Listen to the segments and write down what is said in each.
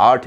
8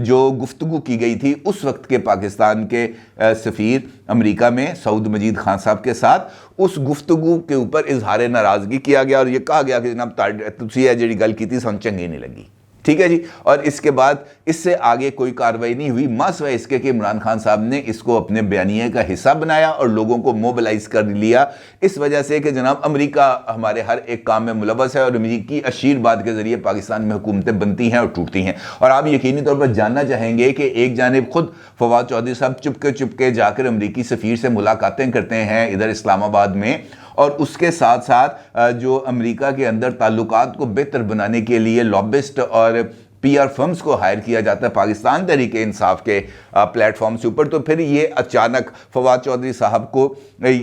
جو گفتگو کی گئی تھی اس وقت کے پاکستان کے سفیر امریکہ میں سعود مجید خان صاحب کے ساتھ، اس گفتگو کے اوپر اظہار ناراضگی کیا گیا اور یہ کہا گیا کہ جناب تسی یہ جڑی گل کی تھی سن چنگی نہیں لگی، ٹھیک ہے جی۔ اور اس کے بعد اس سے آگے کوئی کارروائی نہیں ہوئی، ماں سوائے اس کے کہ عمران خان صاحب نے اس کو اپنے بیانیے کا حصہ بنایا اور لوگوں کو موبلائز کر لیا، اس وجہ سے کہ جناب امریکہ ہمارے ہر ایک کام میں ملوث ہے اور امریکی اشیر باد کے ذریعے پاکستان میں حکومتیں بنتی ہیں اور ٹوٹتی ہیں۔ اور آپ یقینی طور پر جاننا چاہیں گے کہ ایک جانب خود فواد چودھری صاحب چپ کے جا کر امریکی سفیر سے ملاقاتیں کرتے ہیں ادھر اسلام آباد میں، اور اس کے ساتھ ساتھ جو امریکہ کے اندر تعلقات کو بہتر بنانے کے لیے لابسٹ اور پی آر فرمز کو ہائر کیا جاتا ہے پاکستان تحریک انصاف کے پلیٹ فارم سے اوپر، تو پھر یہ اچانک فواد چودھری صاحب کو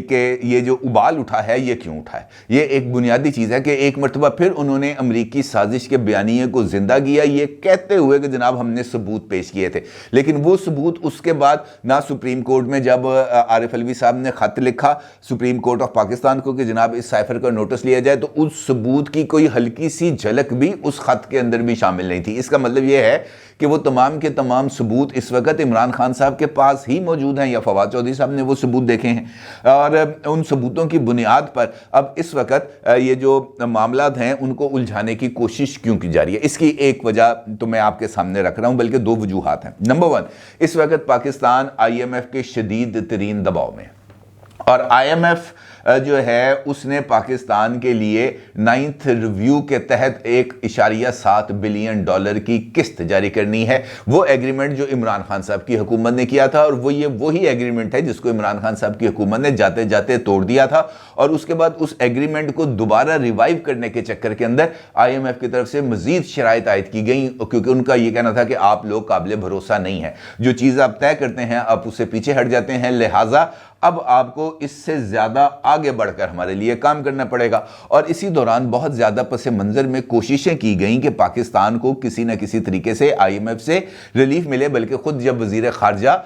کہ یہ جو ابال اٹھا ہے یہ کیوں اٹھا ہے؟ یہ ایک بنیادی چیز ہے کہ ایک مرتبہ پھر انہوں نے امریکی سازش کے بیانیے کو زندہ کیا یہ کہتے ہوئے کہ جناب ہم نے ثبوت پیش کیے تھے، لیکن وہ ثبوت اس کے بعد نہ سپریم کورٹ میں جب عارف علوی صاحب نے خط لکھا سپریم کورٹ آف پاکستان کو کہ جناب اس سائفر کا نوٹس لیا جائے، تو اس ثبوت کی کوئی ہلکی سی جھلک بھی اس خط کے اندر بھی شامل نہیں تھی۔ اس کا مطلب یہ ہے کہ وہ تمام کے تمام ثبوت اس وقت عمران خان صاحب کے پاس ہی موجود ہیں یا فواد چودھری صاحب نے وہ ثبوت دیکھے ہیں، اور ان ثبوتوں کی بنیاد پر اب اس وقت یہ جو معاملات ہیں ان کو الجھانے کی کوشش کیوں کی جا رہی ہے؟ اس کی ایک وجہ تو میں آپ کے سامنے رکھ رہا ہوں، بلکہ دو وجوہات ہیں۔ نمبر 1، اس وقت پاکستان آئی ایم ایف کے شدید ترین دباؤ میں، اور آئی ایم ایف جو ہے اس نے پاکستان کے لیے 9th ریویو کے تحت $1.7 بلین کی قسط جاری کرنی ہے۔ وہ ایگریمنٹ جو عمران خان صاحب کی حکومت نے کیا تھا، اور وہی ایگریمنٹ ہے جس کو عمران خان صاحب کی حکومت نے جاتے جاتے توڑ دیا تھا، اور اس کے بعد اس ایگریمنٹ کو دوبارہ ریوائیو کرنے کے چکر کے اندر آئی ایم ایف کی طرف سے مزید شرائط عائد کی گئیں، کیونکہ ان کا یہ کہنا تھا کہ آپ لوگ قابل بھروسہ نہیں ہیں، جو چیز آپ طے کرتے ہیں آپ اس سے پیچھے ہٹ جاتے ہیں، لہٰذا اب آپ کو اس سے زیادہ آگے بڑھ کر ہمارے لیے کام کرنا پڑے گا۔ اور اسی دوران بہت زیادہ پس منظر میں کوششیں کی گئیں کہ پاکستان کو کسی نہ کسی طریقے سے آئی ایم ایف سے ریلیف ملے، بلکہ خود جب وزیر خارجہ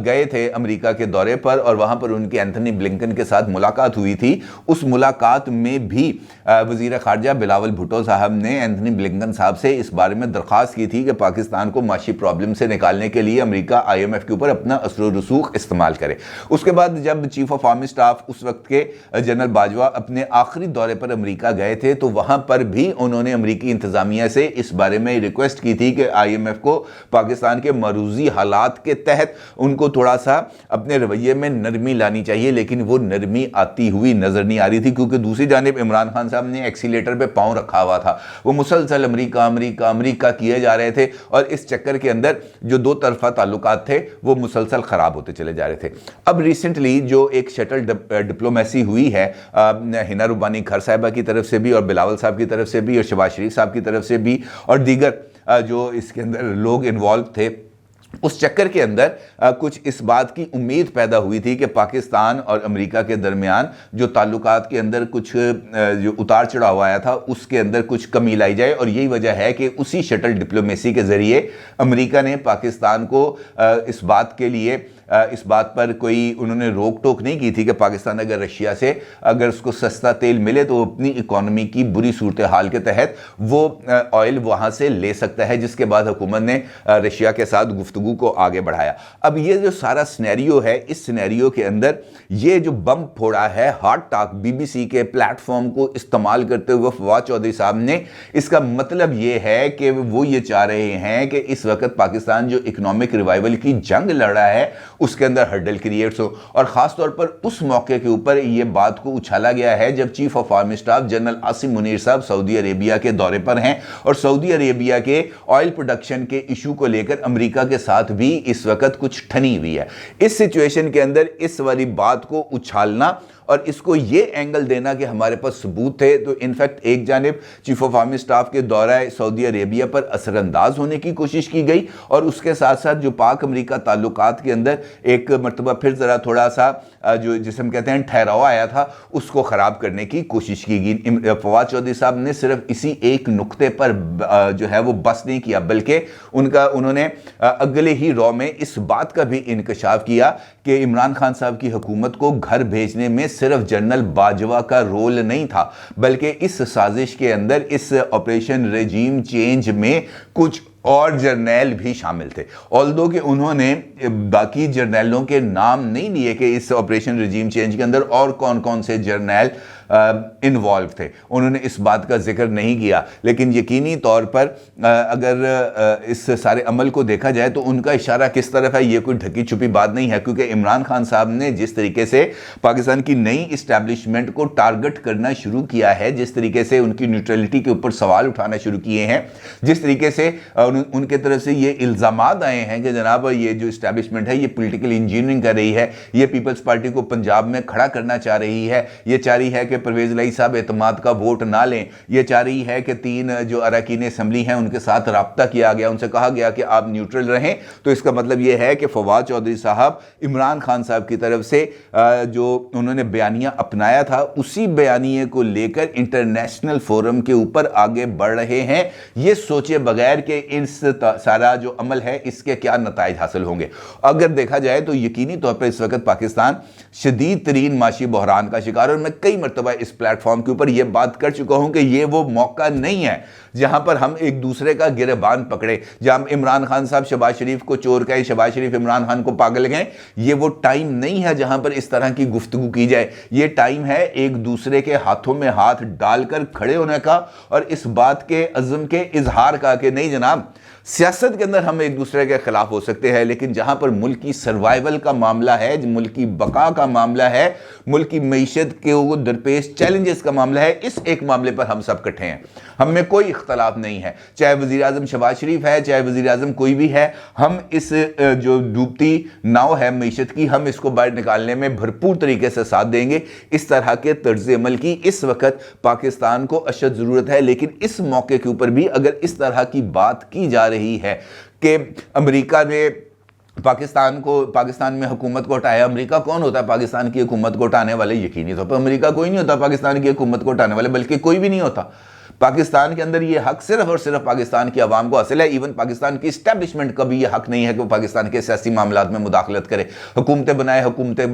گئے تھے امریکہ کے دورے پر اور وہاں پر ان کی اینتھنی بلنکن کے ساتھ ملاقات ہوئی تھی، اس ملاقات میں بھی وزیر خارجہ بلاول بھٹو صاحب نے اینتھنی بلنکن صاحب سے اس بارے میں درخواست کی تھی کہ پاکستان کو معاشی پرابلم سے نکالنے کے لیے امریکہ آئی ایم ایف کے اوپر اپنا اثر و رسوخ استعمال کرے۔ اس کے بعد جب چیف آف آرمی سٹاف اس وقت کے جنرل باجوہ اپنے آخری دورے پر امریکہ گئے تھے، تو وہاں پر بھی انہوں نے امریکی انتظامیہ سے اس بارے میں ریکویسٹ کی تھی کہ آئی ایم ایف کو پاکستان کے معروضی حالات کے تحت ان کو تھوڑا سا اپنے رویے میں نرمی لانی چاہیے، لیکن وہ نرمی آتی ہوئی نظر نہیں آ رہی تھی، کیونکہ دوسری جانب عمران خان صاحب نے ایکسیلیٹر پہ پاؤں رکھا ہوا تھا، وہ مسلسل امریکہ کیے جا رہے تھے، اور اس چکر کے اندر جو دو طرفہ تعلقات تھے وہ مسلسل خراب ہوتے چلے جا رہے تھے۔ اب ریسنٹلی جو ایک شٹل ڈپلومیسی ہوئی ہے ہنا ربانی کھر صاحبہ کی طرف سے بھی اور بلاول صاحب کی طرف سے بھی اور شہباز شریف صاحب کی طرف سے بھی اور دیگر جو اس کے اندر لوگ انوالو تھے، اس چکر کے اندر کچھ اس بات کی امید پیدا ہوئی تھی کہ پاکستان اور امریکہ کے درمیان جو تعلقات کے اندر کچھ جو اتار چڑھاؤ آیا تھا اس کے اندر کچھ کمی لائی جائے، اور یہی وجہ ہے کہ اسی شٹل ڈپلومیسی کے ذریعے امریکہ نے پاکستان کو اس بات کے لیے اس بات پر کوئی انہوں نے روک ٹوک نہیں کی تھی کہ پاکستان اگر رشیا سے اگر اس کو سستا تیل ملے تو وہ اپنی اکانومی کی بری صورتحال کے تحت وہ آئل وہاں سے لے سکتا ہے، جس کے بعد حکومت نے رشیا کے ساتھ گفتگو کو آگے بڑھایا۔ اب یہ جو سارا سینیریو ہے، اس سینیریو کے اندر یہ جو بم پھوڑا ہے heart talk B B C کے پلیٹ فارم کو استعمال کرتے ہوئے فواد چودھری صاحب نے، اس کا مطلب یہ ہے کہ وہ یہ چاہ رہے ہیں کہ اس وقت پاکستان جو اکنامک ریوائیول کی جنگ لڑ رہا ہے اس کے اندر ہرڈل کریٹس ہو، اور خاص طور پر اس موقع کے اوپر یہ بات کو اچھالا گیا ہے جب chief of army staff general Asim Munir صاحب سعودی عربیہ کے دورے پر ہیں، اور سعودی عربیہ کے آئل پروڈکشن کے ایشو کو لے کر امریکہ کے ساتھ بھی اس وقت کچھ ٹھنی ہوئی ہے۔ اس سچویشن کے اندر اس والی بات کو اچھالنا اور اس کو یہ اینگل دینا کہ ہمارے پاس ثبوت تھے، تو انفیکٹ ایک جانب چیف آف آرمی سٹاف کے دورہ سعودی عربیہ پر اثر انداز ہونے کی کوشش کی گئی، اور اس کے ساتھ ساتھ جو پاک امریکہ تعلقات کے اندر ایک مرتبہ پھر ذرا تھوڑا سا جو جس ہم کہتے ہیں ٹھہراؤ آیا تھا اس کو خراب کرنے کی کوشش کی گئی۔ فواد چودھری صاحب نے صرف اسی ایک نقطے پر جو ہے وہ بس نہیں کیا، بلکہ انہوں نے اگلے ہی رو میں اس بات کا بھی انکشاف کیا کہ عمران خان صاحب کی حکومت کو گھر بھیجنے میں صرف جنرل باجوہ کا رول نہیں تھا، بلکہ اس سازش کے اندر اس آپریشن ریجیم چینج میں کچھ اور جرنیل بھی شامل تھے، آلدو کہ انہوں نے باقی جرنیلوں کے نام نہیں لیے کہ اس آپریشن رجیم چینج کے اندر اور کون کون سے جرنیل انوالو تھے، انہوں نے اس بات کا ذکر نہیں کیا، لیکن یقینی طور پر اگر اس سارے عمل کو دیکھا جائے تو ان کا اشارہ کس طرف ہے، یہ کوئی ڈھکی چھپی بات نہیں ہے، کیونکہ عمران خان صاحب نے جس طریقے سے پاکستان کی نئی اسٹیبلشمنٹ کو ٹارگٹ کرنا شروع کیا ہے، جس طریقے سے ان کی نیوٹرلٹی کے اوپر سوال اٹھانا شروع کیے ہیں، جس طریقے سے ان کے طرف سے یہ الزامات آئے ہیں کہ جناب یہ جو اسٹیبلشمنٹ ہے یہ پولیٹیکل انجینئرنگ کر رہی ہے، یہ پیپلز پارٹی کو پنجاب میں کھڑا کرنا چاہ رہی ہے، یہ چاہ رہی ہے کہ پرویز الہی صاحب اعتماد کا ووٹ نہ لیں، یہ چاہ رہی ہے کہ 3 جو اراکین اسمبلی ہیں ان کے ساتھ رابطہ کیا گیا، ان سے کہا گیا کہ آپ نیوٹرل رہیں، تو اس کا مطلب یہ ہے کہ فواد چودھری صاحب عمران خان صاحب کی طرف سے جو انہوں نے بیانیہ اپنایا تھا اسی بیانیے کو لے کر انٹرنیشنل فورم کے اوپر آگے بڑھ رہے ہیں، یہ سوچے بغیر کہ اس سارا جو عمل ہے اس کے کیا نتائج حاصل ہوں گے۔ اگر دیکھا جائے تو یقینی طور پر اس وقت پاکستان شدید ترین معاشی بحران کا شکار، اور میں کئی مرتبہ اس پلیٹ فارم کے اوپر یہ بات کر چکا ہوں کہ یہ وہ موقع نہیں ہے جہاں پر ہم ایک دوسرے کا گریبان پکڑے، جہاں عمران خان صاحب شہباز شریف کو چور کہیں، شہباز شریف عمران خان کو پاگل کہیں، یہ وہ ٹائم نہیں ہے جہاں پر اس طرح کی گفتگو کی جائے، یہ ٹائم ہے ایک دوسرے کے ہاتھوں میں ہاتھ ڈال کر کھڑے ہونے کا اور اس بات کے عزم کے اظہار کا کہ نہیں جناب، سیاست کے اندر ہم ایک دوسرے کے خلاف ہو سکتے ہیں، لیکن جہاں پر ملک کی سروائیول کا معاملہ ہے، ملک کی بقا کا معاملہ ہے، ملک کی معیشت کے درپیش چیلنجز کا معاملہ ہے، اس ایک معاملے پر ہم سب کٹھے ہیں، ہم میں کوئی اختلاف نہیں ہے، چاہے وزیراعظم شہباز شریف ہے، چاہے وزیراعظم کوئی بھی ہے، ہم اس جو ڈوبتی ناؤ ہے معیشت کی، ہم اس کو باہر نکالنے میں بھرپور طریقے سے ساتھ دیں گے۔ اس طرح کے طرز عمل کی اس وقت پاکستان کو اشد ضرورت ہے، لیکن اس موقع کے اوپر بھی اگر اس طرح کی بات کی جا رہی ہے کہ امریکہ نے پاکستان میں حکومت کو ہٹایا، امریکہ کون ہوتا ہے پاکستان کی حکومت کو ہٹانے والے؟ یقینی طور پر امریکہ کوئی نہیں ہوتا پاکستان کی حکومت کو ہٹانے والے، بلکہ کوئی بھی نہیں ہوتا۔ پاکستان کے اندر یہ حق صرف اور صرف پاکستان کی عوام کو حاصل ہے، ایون پاکستان کی اسٹیبلشمنٹ کا بھی یہ حق نہیں ہے کہ وہ پاکستان کے سیاسی معاملات میں مداخلت کرے، حکومتیں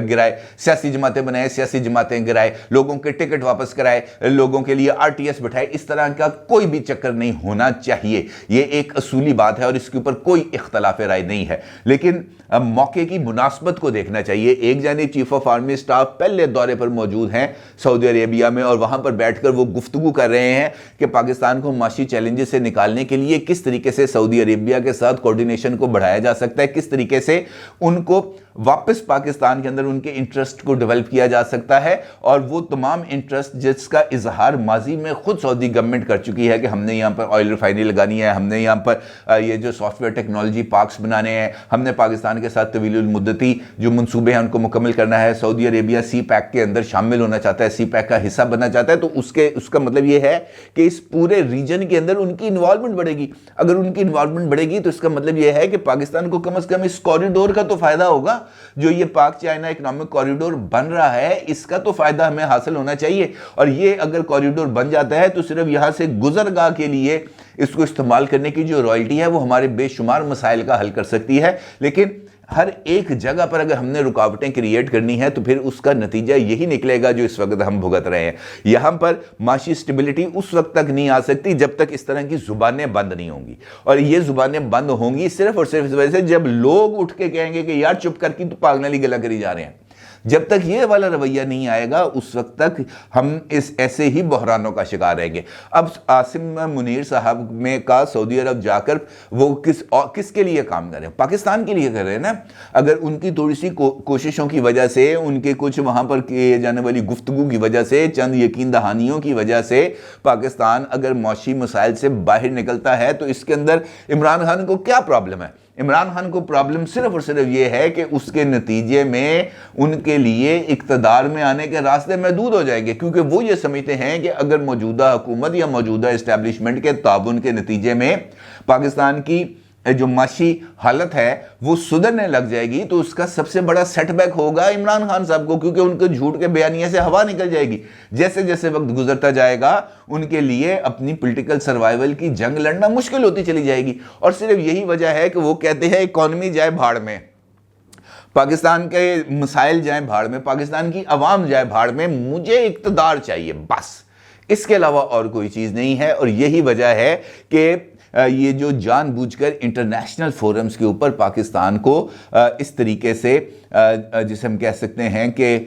گرائے، سیاسی جماعتیں بنائے، سیاسی جماعتیں گرائے، لوگوں کے ٹکٹ واپس کرائے، لوگوں کے لیے RTS بٹھائے، اس طرح کا کوئی بھی چکر نہیں ہونا چاہیے، یہ ایک اصولی بات ہے اور اس کے اوپر کوئی اختلاف رائے نہیں ہے، لیکن موقع کی مناسبت کو دیکھنا چاہیے۔ ایک جانب چیف آف آرمی سٹاف پہلے دورے پر موجود ہیں سعودی عربیہ میں، اور وہاں پر بیٹھ کر وہ گفتگو کر رہے ہیں کہ پاکستان کو معاشی چیلنجز سے نکالنے کے لیے کس طریقے سے سعودی عربیہ کے ساتھ کوارڈینیشن کو بڑھایا جا سکتا ہے، کس طریقے سے ان کو واپس پاکستان کے اندر ان کے انٹرسٹ کو ڈیولپ کیا جا سکتا ہے، اور وہ تمام انٹرسٹ جس کا اظہار ماضی میں خود سعودی گورنمنٹ کر چکی ہے کہ ہم نے یہاں پر آئل ریفائنری لگانی ہے، ہم نے یہاں پر یہ جو سافٹ ویئر ٹیکنالوجی پارکس بنانے ہیں، ہم نے پاکستان کے ساتھ طویل المدتی جو منصوبے ہیں ان کو مکمل کرنا ہے، سعودی عربیہ سی پیک کے اندر شامل ہونا چاہتا ہے، سی پیک کا حصہ بننا چاہتا ہے، تو اس کا مطلب یہ ہے کہ اس پورے ریجن کے اندر ان کی انوالومنٹ بڑھے گی۔ اگر ان کی انوالومنٹ بڑھے گی تو اس کا مطلب یہ ہے کہ پاکستان کو کم از کم اس کوریڈور کا تو فائدہ ہوگا، جو یہ پاک چائنا اکنامک کوریڈور بن رہا ہے اس کا تو فائدہ ہمیں حاصل ہونا چاہیے، اور یہ اگر کوریڈور بن جاتا ہے تو صرف یہاں سے گزرگاہ کے لیے اس کو استعمال کرنے کی جو رائلٹی ہے وہ ہمارے بے شمار مسائل کا حل کر سکتی ہے، لیکن ہر ایک جگہ پر اگر ہم نے رکاوٹیں کریٹ کرنی ہے تو پھر اس کا نتیجہ یہی نکلے گا جو اس وقت ہم بھگت رہے ہیں۔ یہاں پر معاشی سٹیبلٹی اس وقت تک نہیں آ سکتی جب تک اس طرح کی زبانیں بند نہیں ہوں گی، اور یہ زبانیں بند ہوں گی صرف اور صرف اس وجہ سے جب لوگ اٹھ کے کہیں گے کہ یار چپ کر کی تو پاگل والی گلا کری جا رہے ہیں۔ جب تک یہ والا رویہ نہیں آئے گا اس وقت تک ہم ایسے ہی بحرانوں کا شکار رہیں گے۔ اب عاصم منیر صاحب میں کا سعودی عرب جا کر وہ کس کے لیے کام کر رہے ہیں؟ پاکستان کے لیے کر رہے ہیں نا۔ اگر ان کی تھوڑی سی کوششوں کی وجہ سے، ان کے کچھ وہاں پر کیے جانے والی گفتگو کی وجہ سے، چند یقین دہانیوں کی وجہ سے پاکستان اگر معاشی مسائل سے باہر نکلتا ہے تو اس کے اندر عمران خان کو کیا پرابلم ہے؟ عمران خان کو پرابلم صرف اور صرف یہ ہے کہ اس کے نتیجے میں ان کے لیے اقتدار میں آنے کے راستے محدود ہو جائیں گے، کیونکہ وہ یہ سمجھتے ہیں کہ اگر موجودہ حکومت یا موجودہ اسٹیبلشمنٹ کے تعاون کے نتیجے میں پاکستان کی جو معاشی حالت ہے وہ سدھرنے لگ جائے گی تو اس کا سب سے بڑا سیٹ بیک ہوگا عمران خان صاحب کو، کیونکہ ان کے جھوٹ کے بیانیے سے ہوا نکل جائے گی۔ جیسے جیسے وقت گزرتا جائے گا ان کے لیے اپنی پولیٹیکل سروائیول کی جنگ لڑنا مشکل ہوتی چلی جائے گی، اور صرف یہی وجہ ہے کہ وہ کہتے ہیں اکانومی جائے بھاڑ میں، پاکستان کے مسائل جائیں بھاڑ میں، پاکستان کی عوام جائے بھاڑ میں، مجھے اقتدار چاہیے بس، اس کے علاوہ اور کوئی چیز نہیں ہے۔ اور یہی وجہ ہے کہ یہ جو جان بوجھ کر انٹرنیشنل فورمز کے اوپر پاکستان کو اس طریقے سے جسے ہم کہہ سکتے ہیں کہ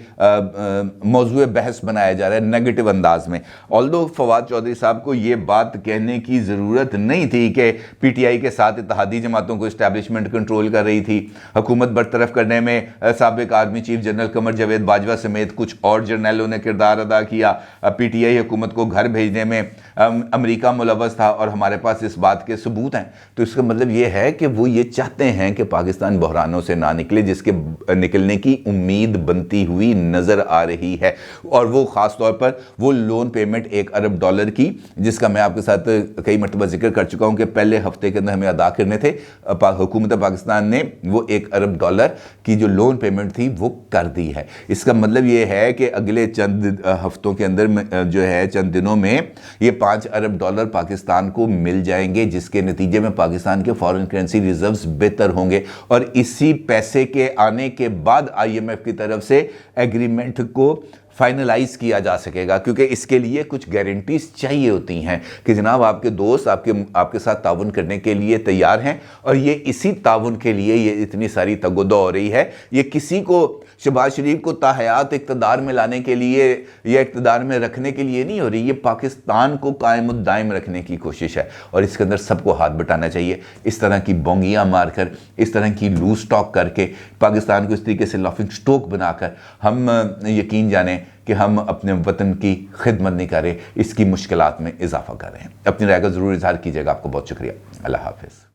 موضوع بحث بنایا جا رہا ہے نیگیٹو انداز میں. آلدو فواد چودھری صاحب کو یہ بات کہنے کی ضرورت نہیں تھی کہ پی ٹی آئی کے ساتھ اتحادی جماعتوں کو اسٹیبلشمنٹ کنٹرول کر رہی تھی, حکومت برطرف کرنے میں سابق army chief general Qamar Javed Bajwa سمیت کچھ اور جرنیلوں نے کردار ادا کیا, پی ٹی آئی حکومت کو گھر بھیجنے میں امریکہ ملوث تھا اور ہمارے پاس اس بات کے ثبوت ہیں. تو اس کا مطلب یہ ہے کہ وہ یہ چاہتے ہیں کہ پاکستان بحرانوں سے نہ نکلے, جس کے نکلنے کی امید بنتی ہوئی نظر آ رہی ہے, اور وہ خاص طور پر وہ لون پیمنٹ $1 ارب کی, جس کا میں آپ کے ساتھ کئی مرتبہ ذکر کر چکا ہوں کہ پہلے ہفتے کے اندر ہمیں ادا کرنے تھے. حکومت پاکستان نے وہ $1 ارب کی جو لون پیمنٹ تھی وہ کر دی ہے. اس کا مطلب یہ ہے کہ اگلے چند ہفتوں کے اندر جو ہے چند دنوں میں یہ $5 ارب پاکستان کو مل جائیں گے, جس کے نتیجے میں پاکستان کے فارن کرنسی ریزروز بہتر ہوں گے, اور اسی پیسے کے آنے کے بعد آئی ایم ایف کی طرف سے ایگریمنٹ کو فائنلائز کیا جا سکے گا, کیونکہ اس کے لیے کچھ گارنٹیز چاہیے ہوتی ہیں کہ جناب آپ کے دوست آپ کے ساتھ تعاون کرنے کے لیے تیار ہیں, اور یہ اسی تعاون کے لیے یہ اتنی ساری تگ و دو ہو رہی ہے. یہ کسی کو شہباز شریف کو تاحیات اقتدار میں لانے کے لیے یا اقتدار میں رکھنے کے لیے نہیں ہو رہی, یہ پاکستان کو قائم الدائم رکھنے کی کوشش ہے, اور اس کے اندر سب کو ہاتھ بٹانا چاہیے. اس طرح کی بونگیاں مار کر, اس طرح کی لوز ٹاک کر کے پاکستان کو اس طریقے سے لافنگ سٹوک بنا کر ہم یقین جانیں کہ ہم اپنے وطن کی خدمت نہیں کر رہے, اس کی مشکلات میں اضافہ کر رہے ہیں. اپنی رائے کا ضرور اظہار کیجیے گا. آپ کو بہت شکریہ. اللہ حافظ.